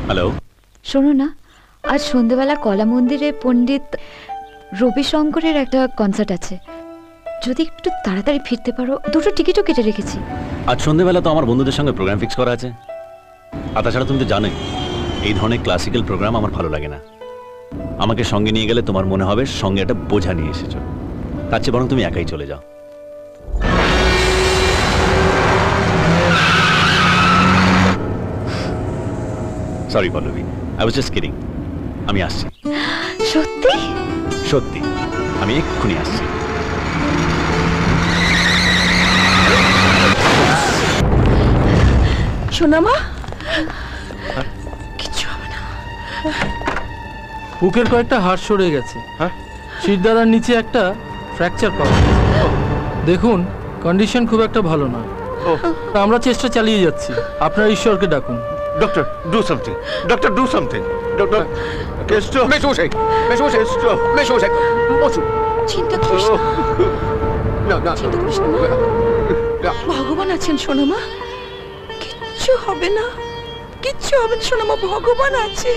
Hello, শোনো না, আজ সন্ধ্যেবেলা কলা মন্দিরে পণ্ডিত রবিশঙ্করের একটা কনসার্ট আছে। যদি একটু তাড়াতাড়ি ফিরতে পারো, দুটো টিকিটও কেটে রেখেছি। আজ সন্ধ্যেবেলা তো আমার বন্ধুদের সঙ্গে প্রোগ্রাম ফিক্স করা আছে। আর তাছাড়া তুমি তো জানোই এই ধরনের ক্লাসিক্যাল প্রোগ্রাম আমার ভালো লাগে না। আমাকে সঙ্গে নিয়ে গেলে তোমার মনে হবে সঙ্গে একটা বোঝা নিয়ে এসেছো। তার চেয়ে বরং তুমি একাই চলে যাও। Sorry Pallavi, I was just kidding. আমি আসছি। সত্যি? সত্যি, আমি এক্ষুনি আসছি। সোনামা, কিচ্ছু হবে না। বুকের কয়েকটা হাড় সরে গেছে। হ্যাঁ, শিরদাঁড়ার নিচে একটা ফ্র্যাকচার পাওয়া গেছে। দেখুন, কন্ডিশন খুব একটা ভালো না। আমরা চেষ্টা চালিয়ে যাচ্ছি। আপনার ঈশ্বরকে ডাকুন। Doctor, do something. Doctor, do something. Doctor, Keshto, মেশমশাই, মেশমশাই, মেশমশাই, বসুন। চিন্তা করিস না, চিন্তা করিস না। ভগবান আছেন সোনামা, কিচ্ছু হবে না, কিচ্ছু হবে না সোনামা, ভগবান আছে।